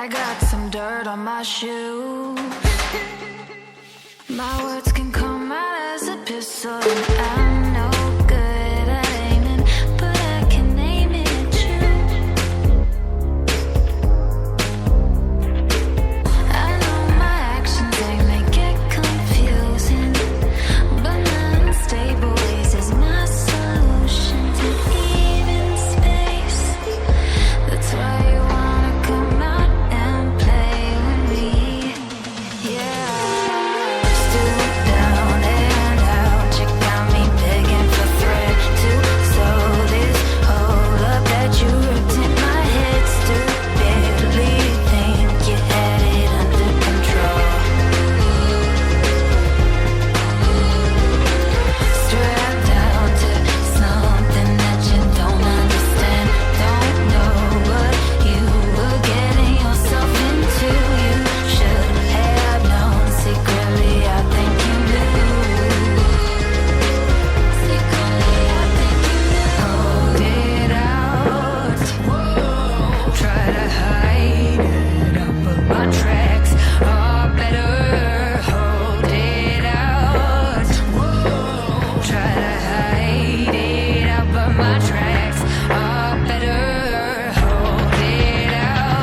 I got some dirt on my shoe. My words can come out as a pistol, and I'm no good at aiming, but I can aim it true. I know my actions, they make it confusing, but my unstable ways is my solution to even space. That's why you wanna come out and play with me, yeah. Stoop down and out, you got me begging for thread to sew this hole up that you ripped in my head. Stupidly think you had it under control. Strapped down to something that you don't understand. Don't know what you were getting yourself into. You should have known. Secretly, I think you knew. Secretly, I think you knew. Hold it out. Try to hide it up, but my tracks are better. Hold it out. Try to hide it up, but my tracks are better. Hold it out.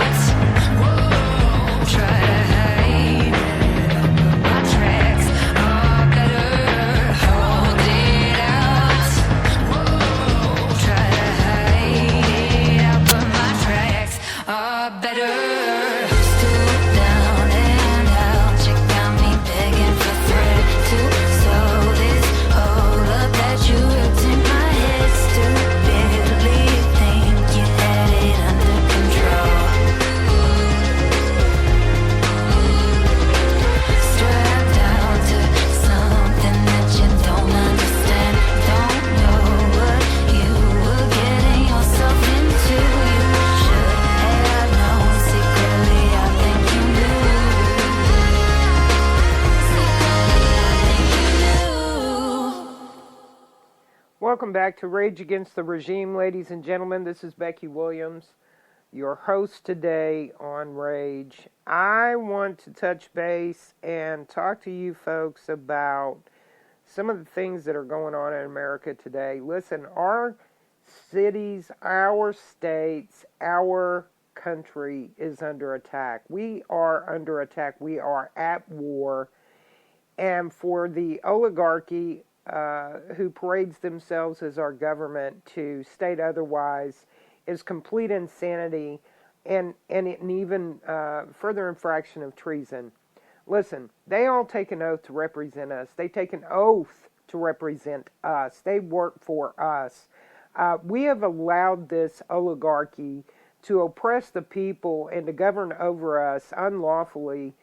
Try to hide it up, but my tracks are better. Hold it out. Try to hide it up, but my tracks are better. Stoop down and out, you got me begging for thread to sew this hole up that you ripped in my head. Stupidly think you had it under control. Strapped down to something that you don't understand. Don't know what you were getting yourself into. You should have known. Secretly, I think you knew. Secretly, I think you knew. Welcome back to Rage Against the Regime, ladies and gentlemen. This is Becky Williams, your host today on Rage. I want to touch base and talk to you folks about some of the things that are going on in America today. Listen, our cities, our states, our country is under attack. We are under attack. We are at war. And for the oligarchy who parades themselves as our government to state otherwise is complete insanity and an even further infraction of treason. Listen, they all take an oath to represent us. They take an oath to represent us. They work for us. We have allowed this oligarchy to oppress the people and to govern over us unlawfully,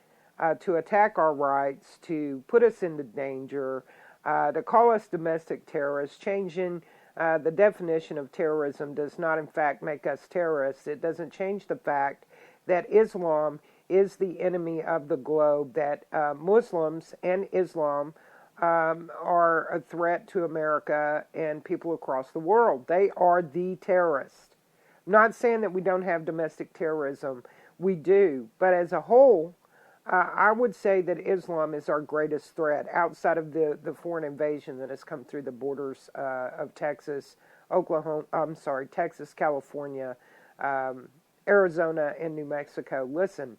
to attack our rights, to put us into danger, to call us domestic terrorists. Changing the definition of terrorism does not in fact make us terrorists. It doesn't change the fact that Islam is the enemy of the globe, that Muslims and Islam are a threat to America and people across the world. They are the terrorists. I'm not saying that we don't have domestic terrorism. We do. But as a whole, I would say that Islam is our greatest threat outside of the foreign invasion that has come through the borders of Texas, Texas, California, Arizona, and New Mexico. Listen,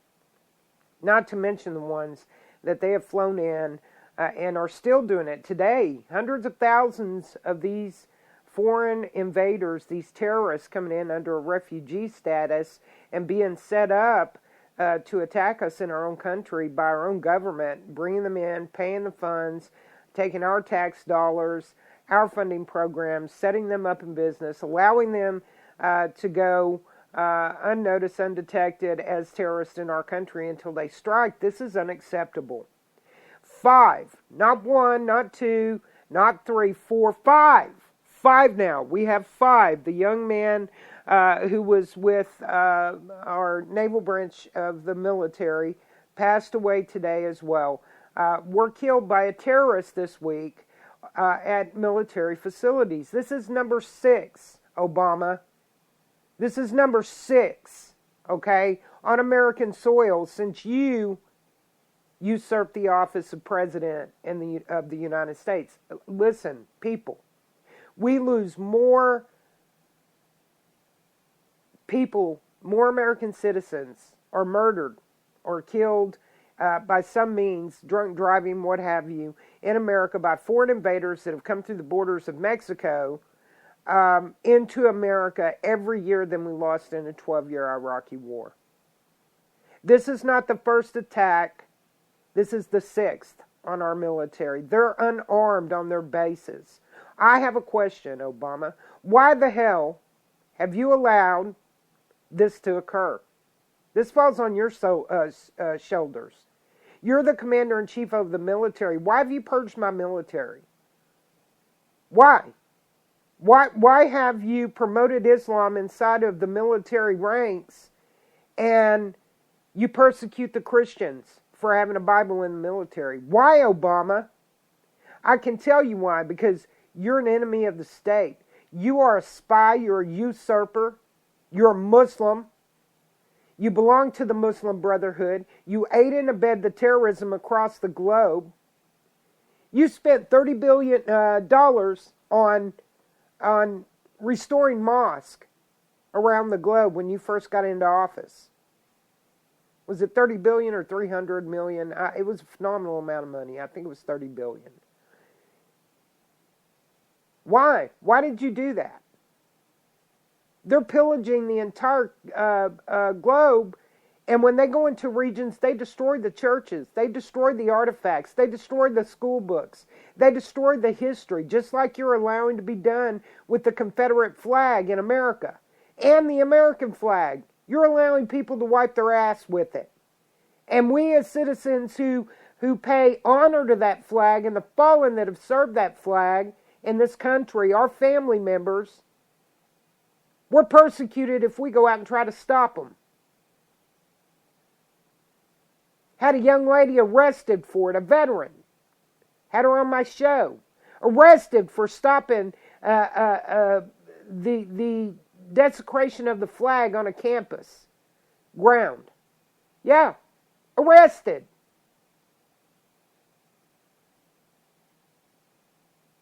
not to mention the ones that they have flown in and are still doing it today. Hundreds of thousands of these foreign invaders, these terrorists coming in under a refugee status and being set up to attack us in our own country by our own government, bringing them in, paying the funds, taking our tax dollars, our funding programs, setting them up in business, allowing them to go unnoticed, undetected as terrorists in our country until they strike. This is unacceptable. 5, not 1, not 2, not 3, 4, 5. 5 now. We have 5. The young man who was with our naval branch of the military passed away today as well. Were killed by a terrorist this week at military facilities. This is number 6, Obama. This is number 6, okay, on American soil since you usurped the office of president of the United States. Listen, people, we lose more people, more American citizens are murdered or killed by some means, drunk driving, what have you, in America by foreign invaders that have come through the borders of Mexico into America every year than we lost in a 12-year Iraqi war. This is not the first attack. This is the 6th on our military. They're unarmed on their bases. I have a question, Obama. Why the hell have you allowed this to occur? This falls on your shoulders. You're the commander-in-chief of the military. Why have you purged my military? Why? Why have you promoted Islam inside of the military ranks and you persecute the Christians for having a Bible in the military? Why, Obama? I can tell you why. Because you're an enemy of the state. You are a spy. You're a usurper. You're a Muslim. You belong to the Muslim Brotherhood. You aid and abet the terrorism across the globe. You spent $30 billion on restoring mosques around the globe when you first got into office. Was it 30 billion or 300 million? It was a phenomenal amount of money. I think it was 30 billion. Why? Why did you do that? They're pillaging the entire globe, and when they go into regions, they destroy the churches, they destroy the artifacts, they destroy the school books, they destroy the history, just like you're allowing to be done with the Confederate flag in America and the American flag. You're allowing people to wipe their ass with it. And we as citizens who pay honor to that flag and the fallen that have served that flag in this country, our family members, we're persecuted if we go out and try to stop them. Had a young lady arrested for it, a veteran. Had her on my show. Arrested for stopping the desecration of the flag on a campus ground. Yeah, arrested.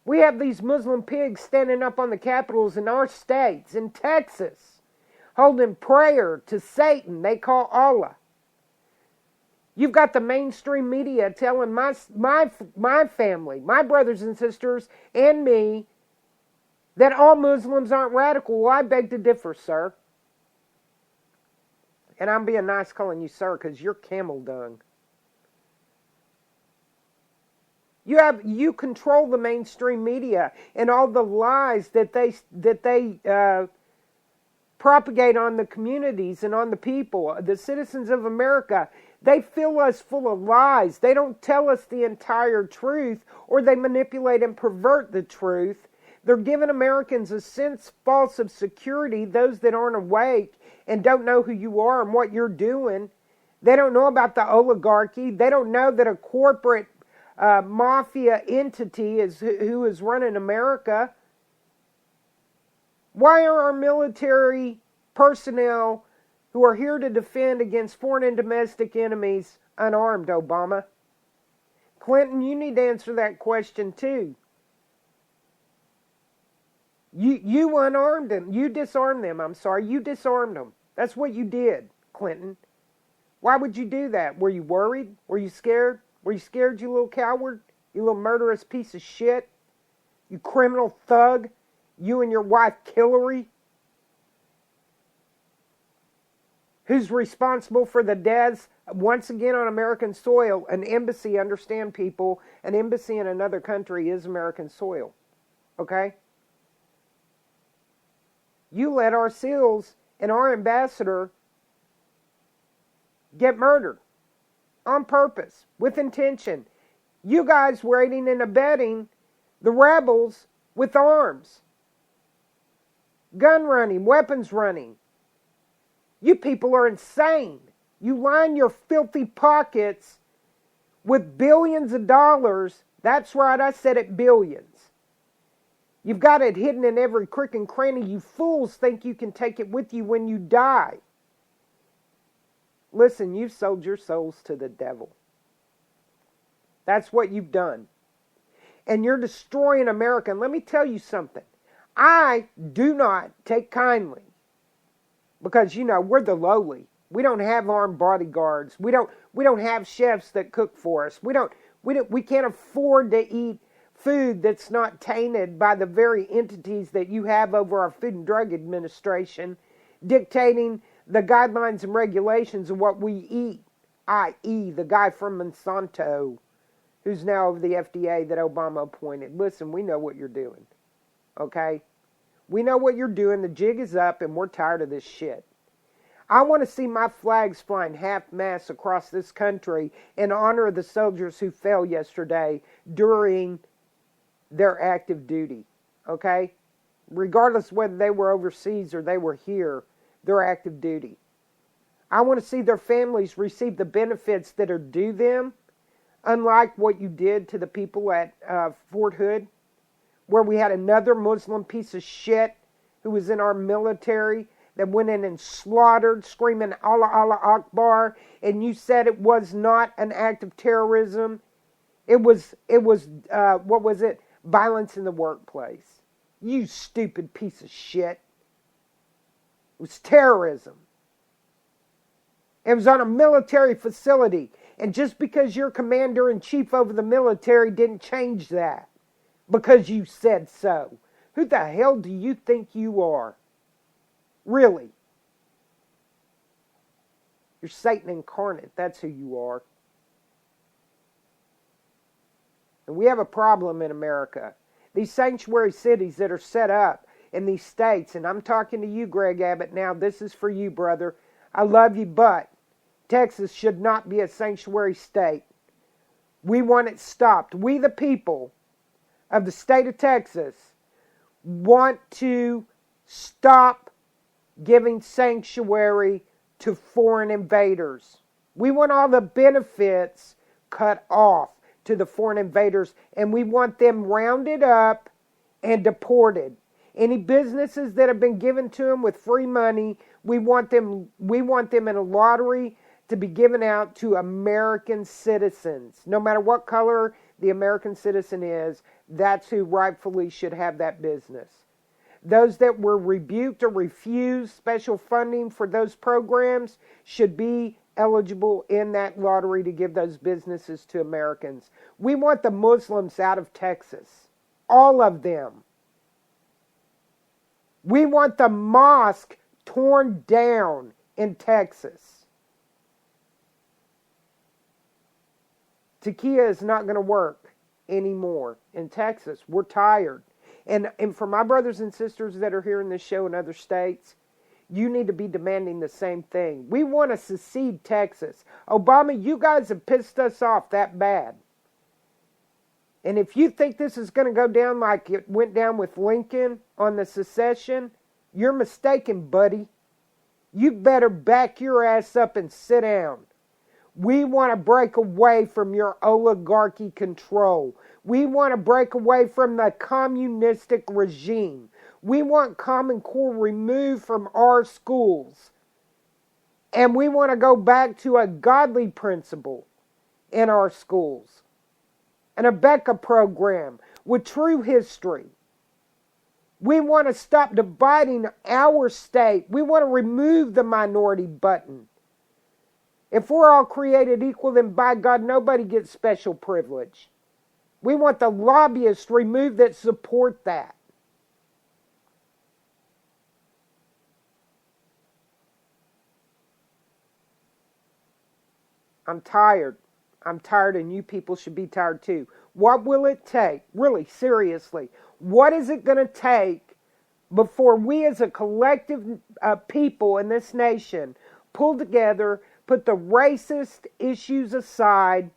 We have these Muslim pigs standing up on the capitals in our states, in Texas, holding prayer to Satan they call Allah. You've got the mainstream media telling my family, my brothers and sisters, and me, that all Muslims aren't radical. Well, I beg to differ, sir. And I'm being nice calling you sir because you're camel dung. You control the mainstream media and all the lies that they propagate on the communities and on the people, the citizens of America. They fill us full of lies. They don't tell us the entire truth, or they manipulate and pervert the truth. They're giving Americans a sense false of security, those that aren't awake and don't know who you are and what you're doing. They don't know about the oligarchy. They don't know that a corporate mafia entity is who is running America. Why are our military personnel who are here to defend against foreign and domestic enemies unarmed, Obama? Clinton, you need to answer that question too. You unarmed them. You disarmed them. I'm sorry. You disarmed them. That's what you did, Clinton. Why would you do that? Were you worried? Were you scared? Were you scared, you little coward? You little murderous piece of shit? You criminal thug? You and your wife, Hillary? Who's responsible for the deaths, once again, on American soil? An embassy, understand, people, an embassy in another country is American soil. Okay? You let our SEALs and our ambassador get murdered. On purpose, with intention. You guys were aiding and abetting the rebels with arms. Gun running, weapons running. You people are insane. You line your filthy pockets with billions of dollars. That's right, I said it, billions. You've got it hidden in every crick and cranny. You fools think you can take it with you when you die. Listen, you've sold your souls to the devil. That's what you've done. And you're destroying America. And let me tell you something. I do not take kindly, because, we're the lowly. We don't have armed bodyguards. We don't have chefs that cook for us. We can't afford to eat food that's not tainted by the very entities that you have over our Food and Drug Administration dictating the guidelines and regulations of what we eat, i.e. the guy from Monsanto, who's now over the FDA that Obama appointed. Listen, we know what you're doing, okay? We know what you're doing. The jig is up, and we're tired of this shit. I want to see my flags flying half-mast across this country in honor of the soldiers who fell yesterday during their active duty, okay? Regardless whether they were overseas or they were here, their active duty. I want to see their families receive the benefits that are due them, unlike what you did to the people at Fort Hood, where we had another Muslim piece of shit who was in our military that went in and slaughtered, screaming Allah, Allah Akbar, and you said it was not an act of terrorism. It was what was it? Violence in the workplace. You stupid piece of shit. It was terrorism. It was on a military facility. And just because you're commander-in-chief over the military didn't change that. Because you said so. Who the hell do you think you are? Really? You're Satan incarnate. That's who you are. And we have a problem in America. These sanctuary cities that are set up in these states, and I'm talking to you, Greg Abbott, now. This is for you, brother. I love you, but Texas should not be a sanctuary state. We want it stopped. We, the people of the state of Texas, want to stop giving sanctuary to foreign invaders. We want all the benefits cut off to the foreign invaders, and we want them rounded up and deported. Any businesses that have been given to them with free money, we want them in a lottery to be given out to American citizens. No matter what color the American citizen is, that's who rightfully should have that business. Those that were rebuked or refused special funding for those programs should be eligible in that lottery to give those businesses to Americans. We want the Muslims out of Texas. All of them. We want the mosque torn down in Texas. Takia is not going to work anymore in Texas. We're tired. And for my brothers and sisters that are hearing this show in other states, you need to be demanding the same thing. We want to secede Texas. Obama, you guys have pissed us off that bad. And if you think this is going to go down like it went down with Lincoln on the secession, you're mistaken, buddy. You better back your ass up and sit down. We want to break away from your oligarchy control. We want to break away from the communistic regime. We want Common Core removed from our schools. And we want to go back to a godly principle in our schools. An ABECA program with true history. We want to stop dividing our state. We want to remove the minority button. If we're all created equal, then by God, nobody gets special privilege. We want the lobbyists removed that support that. I'm tired. I'm tired, and you people should be tired too. What will it take? Really, seriously, what is it going to take before we as a collective people in this nation pull together, put the racist issues aside,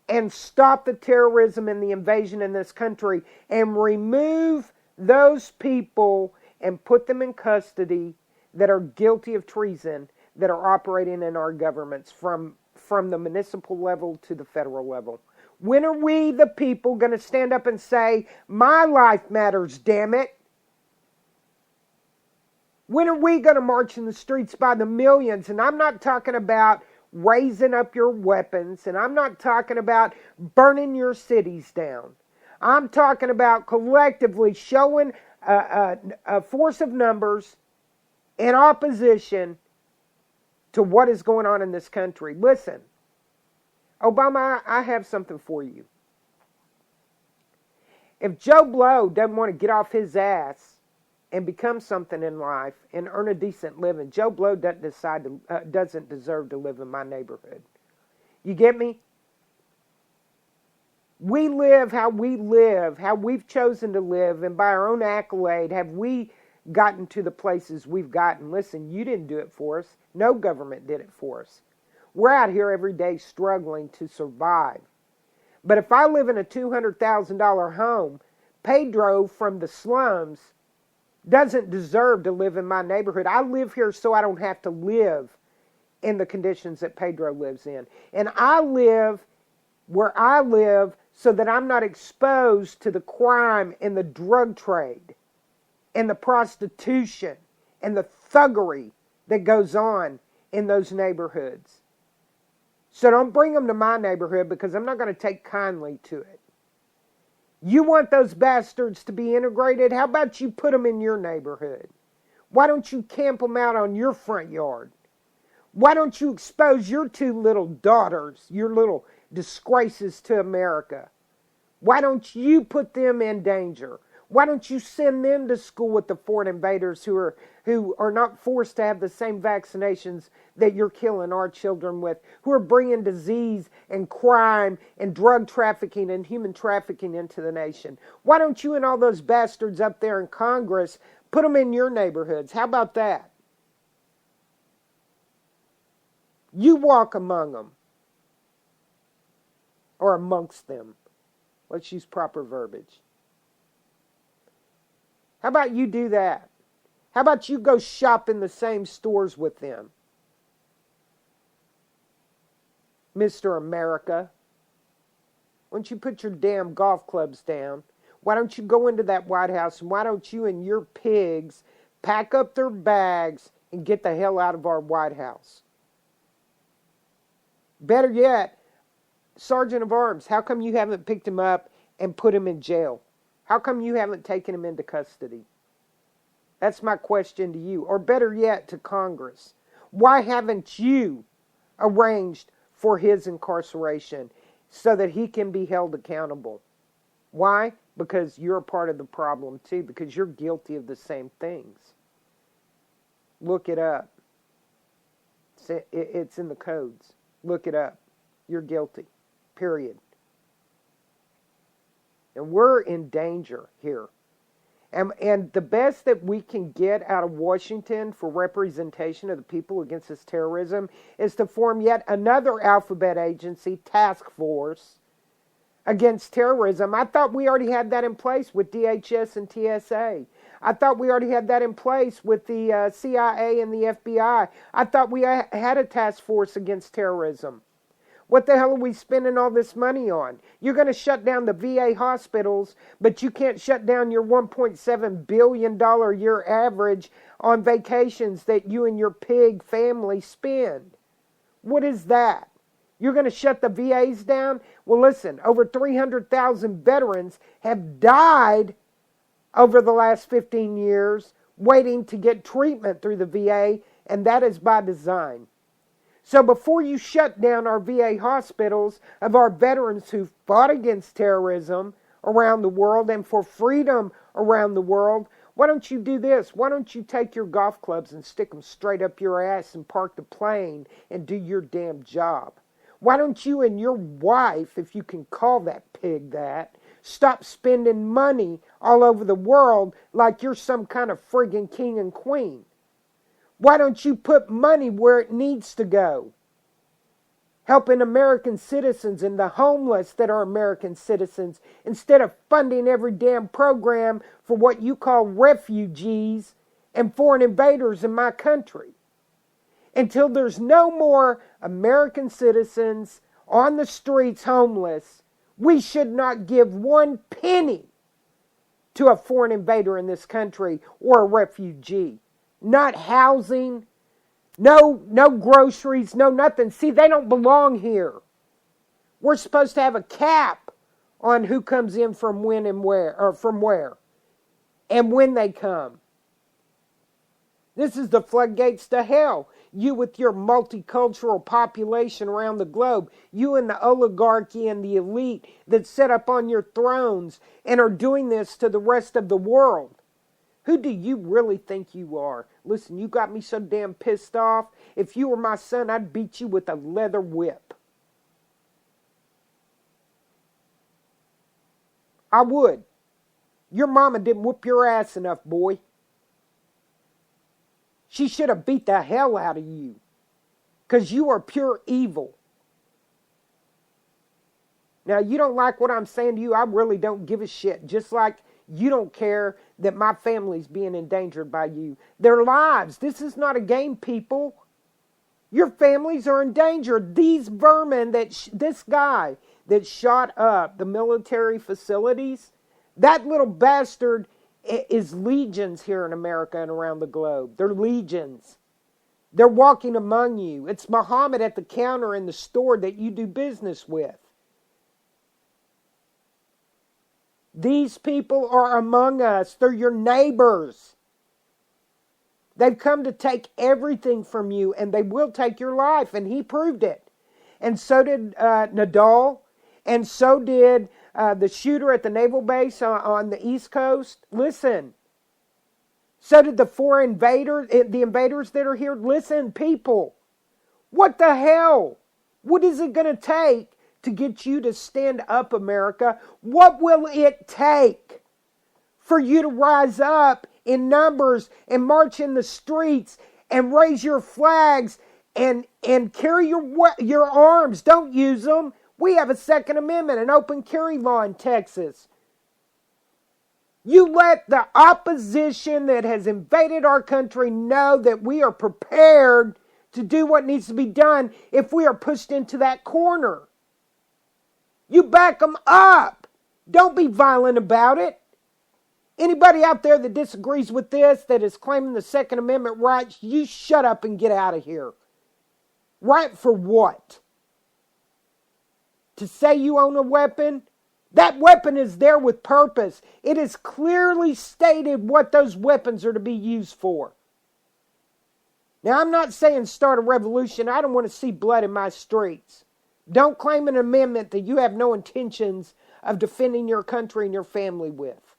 and stop the terrorism and the invasion in this country and remove those people and put them in custody that are guilty of treason that are operating in our governments from the municipal level to the federal level? When are we, the people, going to stand up and say, my life matters, damn it? When are we going to march in the streets by the millions? And I'm not talking about raising up your weapons, and I'm not talking about burning your cities down. I'm talking about collectively showing a force of numbers in opposition to what is going on in this country. Listen, Obama, I have something for you. If Joe Blow doesn't want to get off his ass and become something in life and earn a decent living, Joe Blow doesn't deserve to live in my neighborhood. You get me? We live, how we've chosen to live, and by our own accolade have we gotten to the places we've gotten. Listen, you didn't do it for us. No government did it for us. We're out here every day struggling to survive. But if I live in a $200,000 home, Pedro from the slums doesn't deserve to live in my neighborhood. I live here so I don't have to live in the conditions that Pedro lives in. And I live where I live so that I'm not exposed to the crime and the drug trade and the prostitution and the thuggery that goes on in those neighborhoods. So don't bring them to my neighborhood, because I'm not going to take kindly to it. You want those bastards to be integrated? How about you put them in your neighborhood? Why don't you camp them out on your front yard? Why don't you expose your two little daughters, your little disgraces to America? Why don't you put them in danger? Why don't you send them to school with the foreign invaders who are not forced to have the same vaccinations that you're killing our children with, who are bringing disease and crime and drug trafficking and human trafficking into the nation? Why don't you and all those bastards up there in Congress put them in your neighborhoods? How about that? You walk among them. Or amongst them. Let's use proper verbiage. How about you do that? How about you go shop in the same stores with them? Mr. America. Why don't you put your damn golf clubs down? Why don't you go into that White House, and why don't you and your pigs pack up their bags and get the hell out of our White House? Better yet, Sergeant of Arms, how come you haven't picked him up and put him in jail? How come you haven't taken him into custody? That's my question to you. Or better yet, to Congress. Why haven't you arranged for his incarceration so that he can be held accountable? Why? Because you're a part of the problem too. Because you're guilty of the same things. Look it up. It's in the codes. Look it up. You're guilty. Period. And we're in danger here. And the best that we can get out of Washington for representation of the people against this terrorism is to form yet another alphabet agency, task force, against terrorism. I thought we already had that in place with DHS and TSA. I thought we already had that in place with the CIA and the FBI. I thought we had a task force against terrorism. What the hell are we spending all this money on? You're going to shut down the VA hospitals, but you can't shut down your $1.7 billion a year average on vacations that you and your pig family spend. What is that? You're going to shut the VAs down? Well, listen, over 300,000 veterans have died over the last 15 years waiting to get treatment through the VA, and that is by design. So before you shut down our VA hospitals of our veterans who fought against terrorism around the world and for freedom around the world, why don't you do this? Why don't you take your golf clubs and stick them straight up your ass and park the plane and do your damn job? Why don't you and your wife, if you can call that pig that, stop spending money all over the world like you're some kind of friggin' king and queen? Why don't you put money where it needs to go? Helping American citizens and the homeless that are American citizens, instead of funding every damn program for what you call refugees and foreign invaders in my country. Until there's no more American citizens on the streets homeless, we should not give one penny to a foreign invader in this country or a refugee. not housing, no groceries, no nothing. See, they don't belong here. We're supposed to have a cap on who comes in from when and where, or from where, and when they come. This is the floodgates to hell. You with your multicultural population around the globe, you and the oligarchy and the elite that sit up on your thrones and are doing this to the rest of the world. Who do you really think you are? Listen, you got me so damn pissed off. If you were my son, I'd beat you with a leather whip. I would. Your mama didn't whoop your ass enough, boy. She should have beat the hell out of you. Because you are pure evil. Now, you don't like what I'm saying to you. I really don't give a shit. Just like you don't care that my family's being endangered by you. Their lives. This is not a game, people. Your families are endangered. These vermin, this guy that shot up the military facilities, that little bastard is legions here in America and around the globe. They're legions. They're walking among you. It's Muhammad at the counter in the store that you do business with. These people are among us. They're your neighbors. They've come to take everything from you, and they will take your life, and he proved it. And so did Nadal, and so did the shooter at the naval base on the East Coast. Listen. So did the the invaders that are here. Listen, people. What the hell? What is it going to take to get you to stand up, America? What will it take for you to rise up in numbers and march in the streets and raise your flags and carry your arms? Don't use them. We have a Second Amendment, an open carry law in Texas. You let the opposition that has invaded our country know that we are prepared to do what needs to be done if we are pushed into that corner. You back them up. Don't be violent about it. Anybody out there that disagrees with this, that is claiming the Second Amendment rights, you shut up and get out of here. Right for what? To say you own a weapon? That weapon is there with purpose. It is clearly stated what those weapons are to be used for. Now, I'm not saying start a revolution. I don't want to see blood in my streets. Don't claim an amendment that you have no intentions of defending your country and your family with.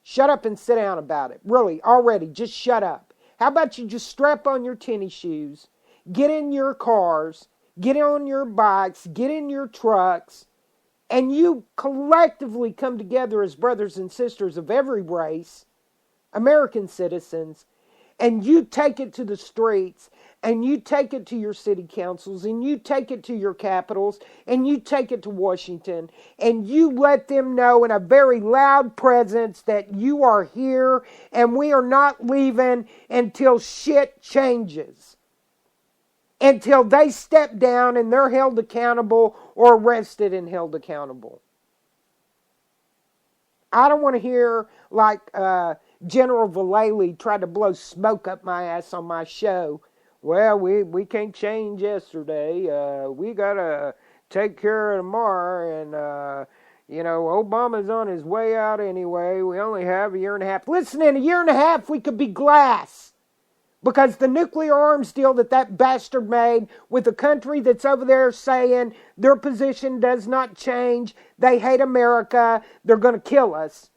Shut up and sit down about it. Really, already, just shut up. How about you just strap on your tennis shoes, get in your cars, get on your bikes, get in your trucks, and you collectively come together as brothers and sisters of every race, American citizens, and you take it to the streets, and you take it to your city councils, and you take it to your capitals, and you take it to Washington, and you let them know in a very loud presence that you are here, and we are not leaving until shit changes. Until they step down and they're held accountable or arrested and held accountable. I don't want to hear like General Vallely tried to blow smoke up my ass on my show. Well, we can't change yesterday. We got to take care of tomorrow. And, Obama's on his way out anyway. We only have a year and a half. Listen, in a year and a half, we could be glass. Because the nuclear arms deal that bastard made with a country that's over there saying their position does not change, they hate America, they're going to kill us,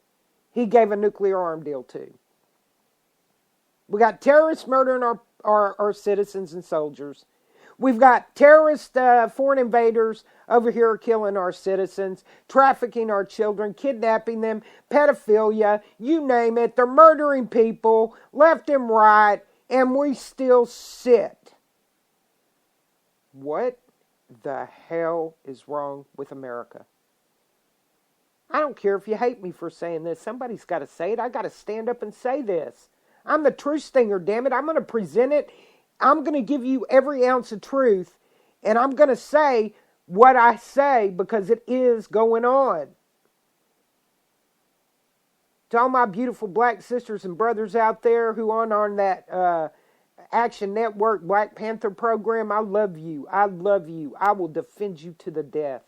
he gave a nuclear arm deal to. We got terrorists murdering our citizens and soldiers. We've got terrorist foreign invaders over here killing our citizens, trafficking our children, kidnapping them, pedophilia, you name it. They're murdering people left and right. And we still sit. What the hell is wrong with America? I don't care if you hate me for saying this. Somebody's got to say it. I got to stand up and say this. I'm the truth stinger, damn it. I'm going to present it. I'm going to give you every ounce of truth. And I'm going to say what I say because it is going on. To all my beautiful black sisters and brothers out there who aren't on that Action Network Black Panther program, I love you. I love you. I will defend you to the death.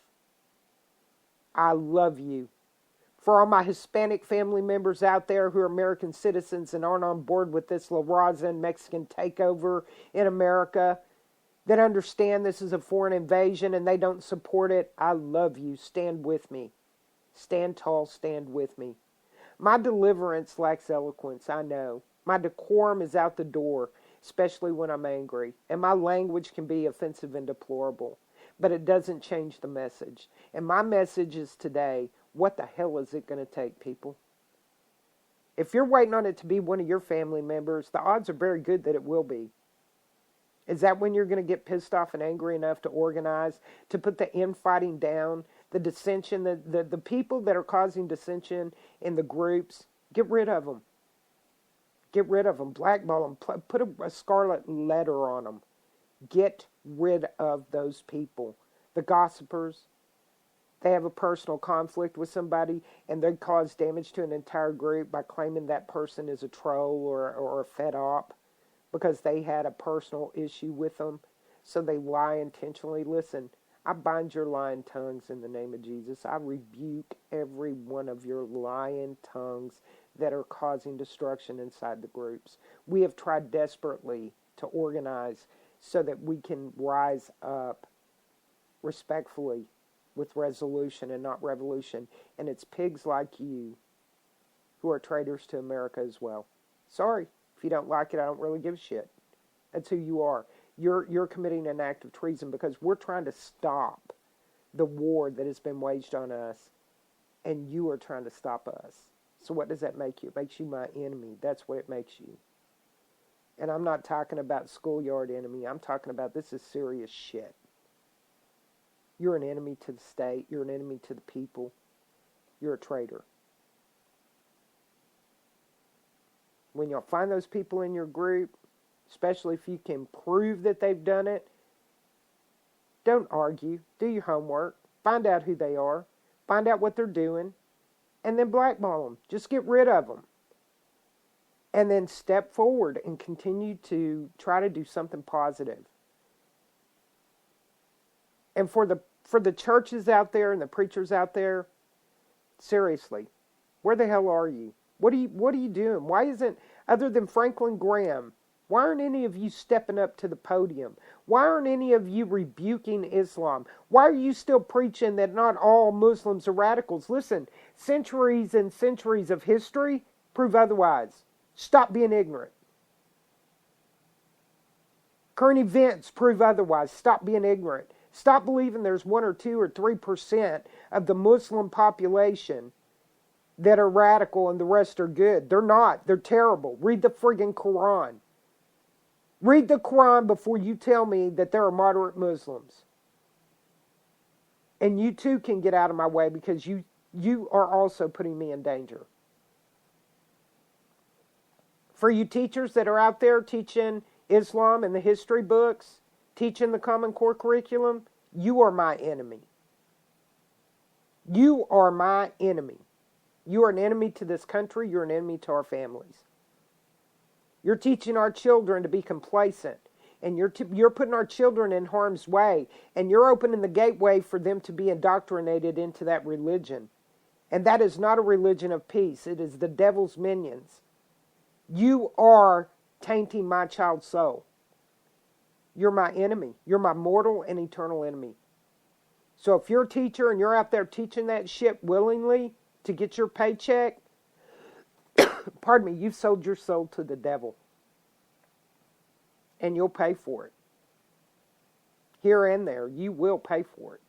I love you. For all my Hispanic family members out there who are American citizens and aren't on board with this La Raza and Mexican takeover in America, that understand this is a foreign invasion and they don't support it, I love you. Stand with me. Stand tall, stand with me. My deliverance lacks eloquence, I know. My decorum is out the door, especially when I'm angry. And my language can be offensive and deplorable. But it doesn't change the message. And my message is today, what the hell is it going to take, people? If you're waiting on it to be one of your family members, the odds are very good that it will be. Is that when you're going to get pissed off and angry enough to organize, to put the infighting down, the dissension, the people that are causing dissension in the groups, get rid of them. Get rid of them. Blackball them. Put a scarlet letter on them. Get rid of those people. The gossipers, they have a personal conflict with somebody and they cause damage to an entire group by claiming that person is a troll or a fed op because they had a personal issue with them. So they lie intentionally. Listen, I bind your lying tongues in the name of Jesus. I rebuke every one of your lying tongues that are causing destruction inside the groups. We have tried desperately to organize so that we can rise up respectfully with resolution and not revolution. And it's pigs like you who are traitors to America as well. Sorry, if you don't like it, I don't really give a shit. That's who you are. You're committing an act of treason because we're trying to stop the war that has been waged on us, and you are trying to stop us. So what does that make you? It makes you my enemy. That's what it makes you. And I'm not talking about schoolyard enemy. I'm talking about this is serious shit. You're an enemy to the state. You're an enemy to the people. You're a traitor. When you'll find those people in your group, especially if you can prove that they've done it, don't argue. Do your homework. Find out who they are. Find out what they're doing. And then blackball them. Just get rid of them. And then step forward and continue to try to do something positive. And for the churches out there and the preachers out there, seriously, where the hell are you? What are you doing? Why isn't, other than Franklin Graham, why aren't any of you stepping up to the podium? Why aren't any of you rebuking Islam? Why are you still preaching that not all Muslims are radicals? Listen, centuries and centuries of history prove otherwise. Stop being ignorant. Current events prove otherwise. Stop being ignorant. Stop believing there's 1 or 2 or 3% of the Muslim population that are radical and the rest are good. They're not. They're terrible. Read the friggin' Quran. Read the Quran before you tell me that there are moderate Muslims. And you too can get out of my way because you are also putting me in danger. For you teachers that are out there teaching Islam and the history books, teaching the Common Core curriculum, you are my enemy. You are my enemy. You are an enemy to this country. You're an enemy to our families. You're teaching our children to be complacent. And you're putting our children in harm's way. And you're opening the gateway for them to be indoctrinated into that religion. And that is not a religion of peace. It is the devil's minions. You are tainting my child's soul. You're my enemy. You're my mortal and eternal enemy. So if you're a teacher and you're out there teaching that shit willingly to get your paycheck, pardon me, you've sold your soul to the devil. And you'll pay for it. Here and there, you will pay for it.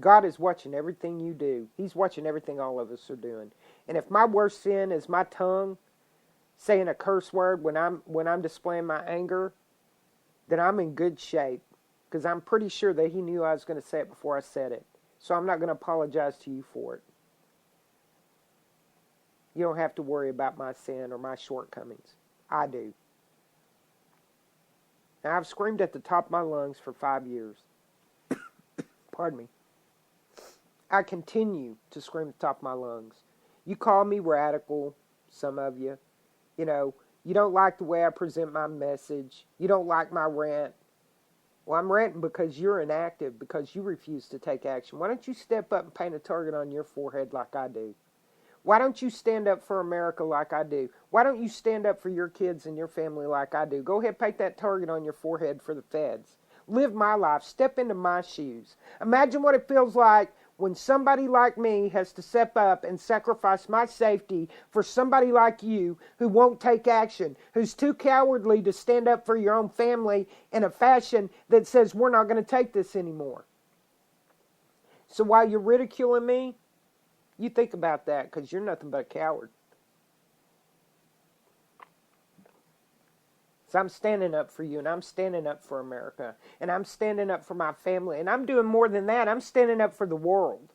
God is watching everything you do. He's watching everything all of us are doing. And if my worst sin is my tongue saying a curse word when I'm displaying my anger, then I'm in good shape. Because I'm pretty sure that he knew I was going to say it before I said it. So I'm not going to apologize to you for it. You don't have to worry about my sin or my shortcomings. I do. Now, I've screamed at the top of my lungs for 5 years. Pardon me. I continue to scream at the top of my lungs. You call me radical, some of you. You know, you don't like the way I present my message. You don't like my rant. Well, I'm ranting because you're inactive, because you refuse to take action. Why don't you step up and paint a target on your forehead like I do? Why don't you stand up for America like I do? Why don't you stand up for your kids and your family like I do? Go ahead, paint that target on your forehead for the feds. Live my life. Step into my shoes. Imagine what it feels like when somebody like me has to step up and sacrifice my safety for somebody like you who won't take action, who's too cowardly to stand up for your own family in a fashion that says we're not going to take this anymore. So while you're ridiculing me, you think about that, because you're nothing but a coward. So I'm standing up for you, and I'm standing up for America, and I'm standing up for my family, and I'm doing more than that. I'm standing up for the world.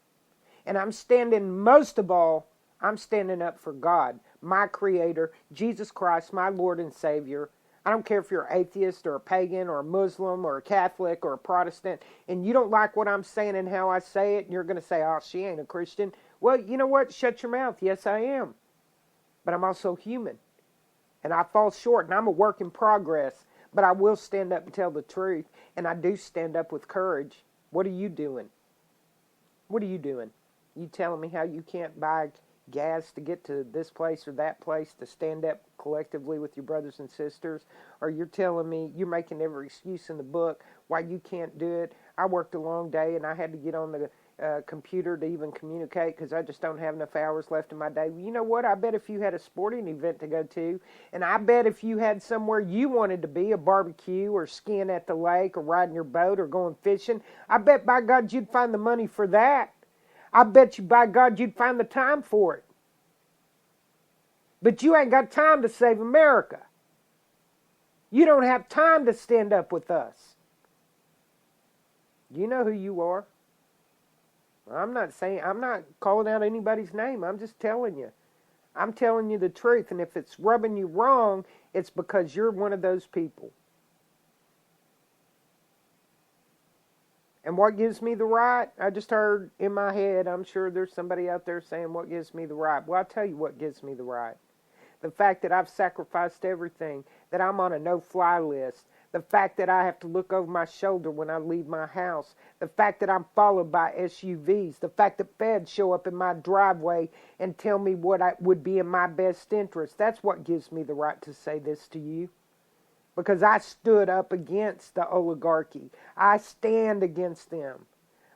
And I'm standing, most of all, I'm standing up for God, my Creator, Jesus Christ, my Lord and Savior. I don't care if you're an atheist or a pagan or a Muslim or a Catholic or a Protestant, and you don't like what I'm saying and how I say it, and you're going to say, oh, she ain't a Christian. Well, you know what? Shut your mouth. Yes, I am. But I'm also human. And I fall short, and I'm a work in progress. But I will stand up and tell the truth, and I do stand up with courage. What are you doing? What are you doing? You telling me how you can't buy gas to get to this place or that place to stand up collectively with your brothers and sisters? Or you're telling me you're making every excuse in the book why you can't do it? I worked a long day, and I had to get on the computer to even communicate because I just don't have enough hours left in my day. Well, you know what? I bet if you had a sporting event to go to, and I bet if you had somewhere you wanted to be, a barbecue or skiing at the lake or riding your boat or going fishing, I bet by God you'd find the money for that. I bet you by God you'd find the time for it. But you ain't got time to save America. You don't have time to stand up with us. You know who you are. I'm not calling out anybody's name. I'm just telling you. I'm telling you the truth. And if it's rubbing you wrong, it's because you're one of those people. And what gives me the right? I just heard in my head, I'm sure there's somebody out there saying, what gives me the right? Well, I'll tell you what gives me the right. The fact that I've sacrificed everything, that I'm on a no-fly list, the fact that I have to look over my shoulder when I leave my house, the fact that I'm followed by SUVs, the fact that feds show up in my driveway and tell me what would be in my best interest. That's what gives me the right to say this to you. Because I stood up against the oligarchy. I stand against them.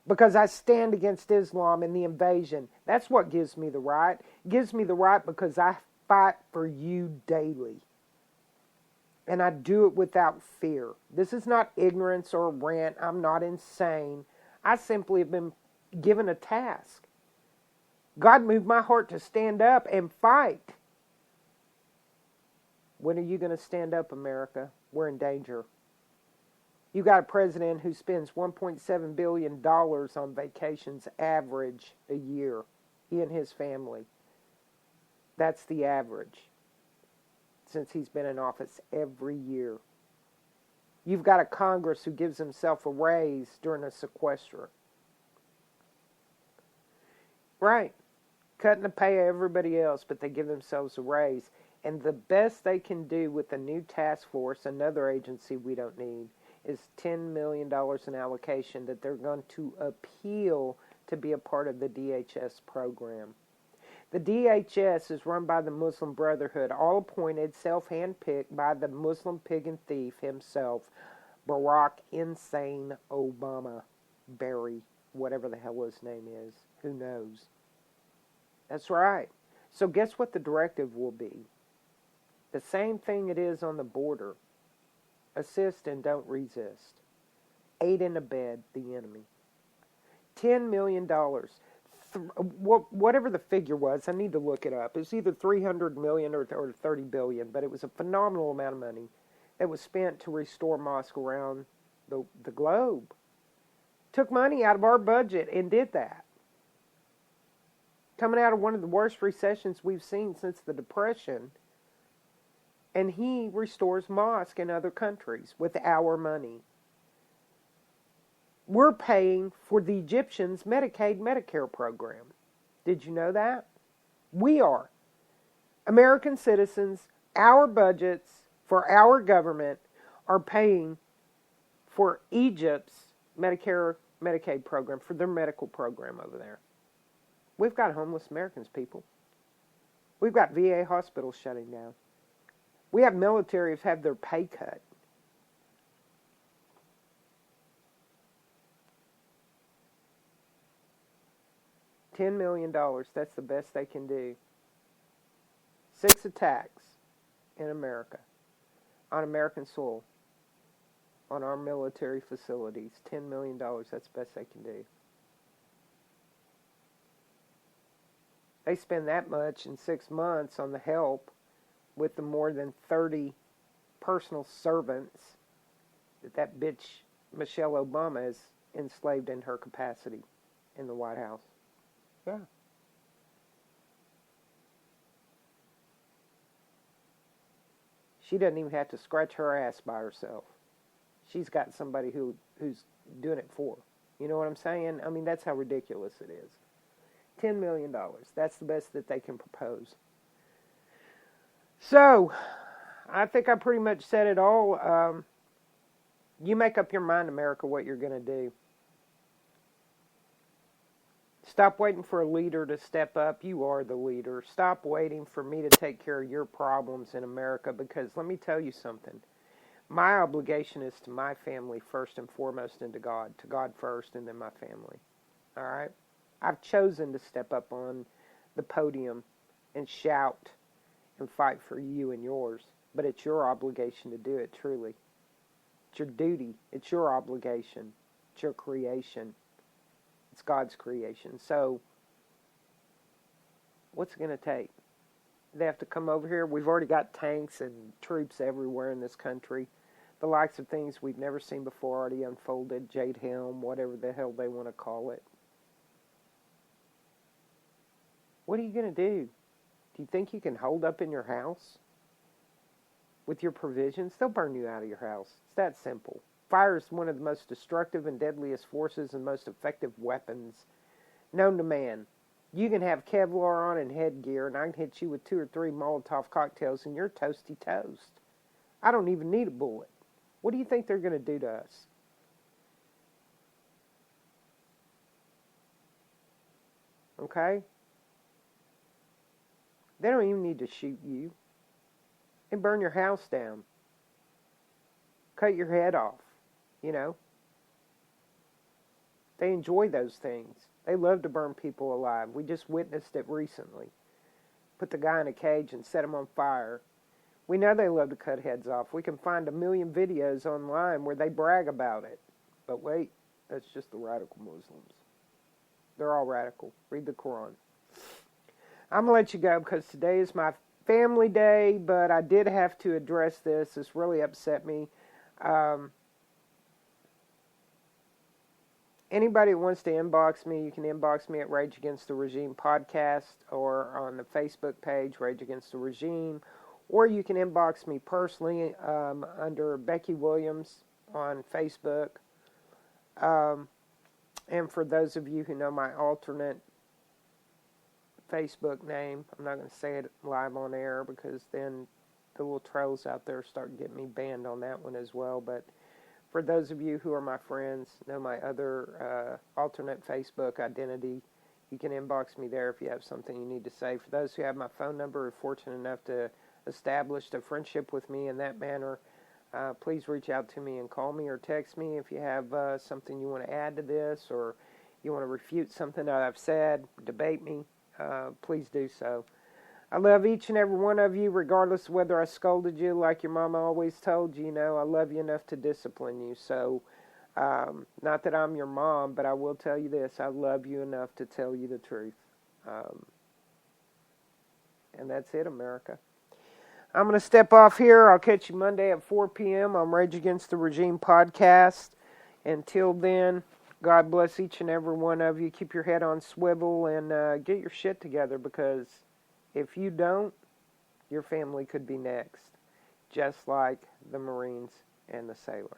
Because I stand against Islam and the invasion. That's what gives me the right. It gives me the right because I fight for you daily. And I do it without fear. This is not ignorance or a rant. I'm not insane. I simply have been given a task. God moved my heart to stand up and fight. When are you going to stand up, America? We're in danger. You got a president who spends $1.7 billion on vacations average a year. He and his family. That's the average since he's been in office every year. You've got a Congress who gives himself a raise during a sequester. Right. Cutting the pay of everybody else, but they give themselves a raise. And the best they can do with the new task force, another agency we don't need, is $10 million in allocation that they're going to appeal to be a part of the DHS program. The DHS is run by the Muslim Brotherhood, all appointed, self-handpicked by the Muslim pig and thief himself, Barack Insane Obama, Barry, whatever the hell his name is. Who knows? That's right. So guess what the directive will be? The same thing it is on the border. Assist and don't resist. Aid and abet the enemy. $10 million. Whatever the figure was, I need to look it up. It was either $300 million or $30 billion, but it was a phenomenal amount of money that was spent to restore mosques around the globe. Took money out of our budget and did that. Coming out of one of the worst recessions we've seen since the Depression, and he restores mosques in other countries with our money. We're paying for the Egyptians' Medicaid, Medicare program. Did you know that? We are. American citizens, our budgets for our government are paying for Egypt's Medicare, Medicaid program, for their medical program over there. We've got homeless Americans, people. We've got VA hospitals shutting down. We have militaries have their pay cut. $10 million, that's the best they can do. 6 attacks in America, on American soil, on our military facilities. $10 million, that's the best they can do. They spend that much in 6 months on the help with the more than 30 personal servants that bitch Michelle Obama is enslaved in her capacity in the White House. Yeah. She doesn't even have to scratch her ass by herself. She's got somebody who's doing it for her. You know what I'm saying? I mean, that's how ridiculous it is. $10 million. That's the best that they can propose. So, I think I pretty much said it all. You make up your mind, America, what you're going to do. Stop waiting for a leader to step up. You are the leader. Stop waiting for me to take care of your problems in America, because let me tell you something. My obligation is to my family first and foremost, and to God first, and then my family. All right? I've chosen to step up on the podium and shout and fight for you and yours, but it's your obligation to do it, truly. It's your duty. It's your obligation. It's your creation. It's God's creation. So, what's it going to take? They have to come over here. We've already got tanks and troops everywhere in this country. The likes of things we've never seen before already unfolded. Jade Helm, whatever the hell they want to call it. What are you going to do? Do you think you can hold up in your house with your provisions? They'll burn you out of your house. It's that simple. Fire is one of the most destructive and deadliest forces and most effective weapons known to man. You can have Kevlar on and headgear, and I can hit you with 2 or 3 Molotov cocktails, and you're toasty toast. I don't even need a bullet. What do you think they're going to do to us? Okay? They don't even need to shoot you. They burn your house down. Cut your head off. You know? They enjoy those things. They love to burn people alive. We just witnessed it recently. Put the guy in a cage and set him on fire. We know they love to cut heads off. We can find 1 million videos online where they brag about it. But wait, that's just the radical Muslims. They're all radical. Read the Quran. I'm going to let you go because today is my family day, but I did have to address this. This really upset me. Anybody that wants to inbox me, you can inbox me at Rage Against the Regime Podcast or on the Facebook page, Rage Against the Regime. Or you can inbox me personally under Becky Williams on Facebook. And for those of you who know my alternate Facebook name, I'm not going to say it live on air because then the little trolls out there start getting me banned on that one as well. But for those of you who are my friends, know my other alternate Facebook identity, you can inbox me there if you have something you need to say. For those who have my phone number, are fortunate enough to establish a friendship with me in that manner, please reach out to me and call me or text me if you have something you want to add to this or you want to refute something that I've said, debate me, please do so. I love each and every one of you, regardless of whether I scolded you like your mama always told you. You know, I love you enough to discipline you. So, not that I'm your mom, but I will tell you this. I love you enough to tell you the truth. And that's it, America. I'm going to step off here. I'll catch you Monday at 4 p.m. on Rage Against the Regime podcast. Until then, God bless each and every one of you. Keep your head on swivel and get your shit together, because if you don't, your family could be next, just like the Marines and the sailor.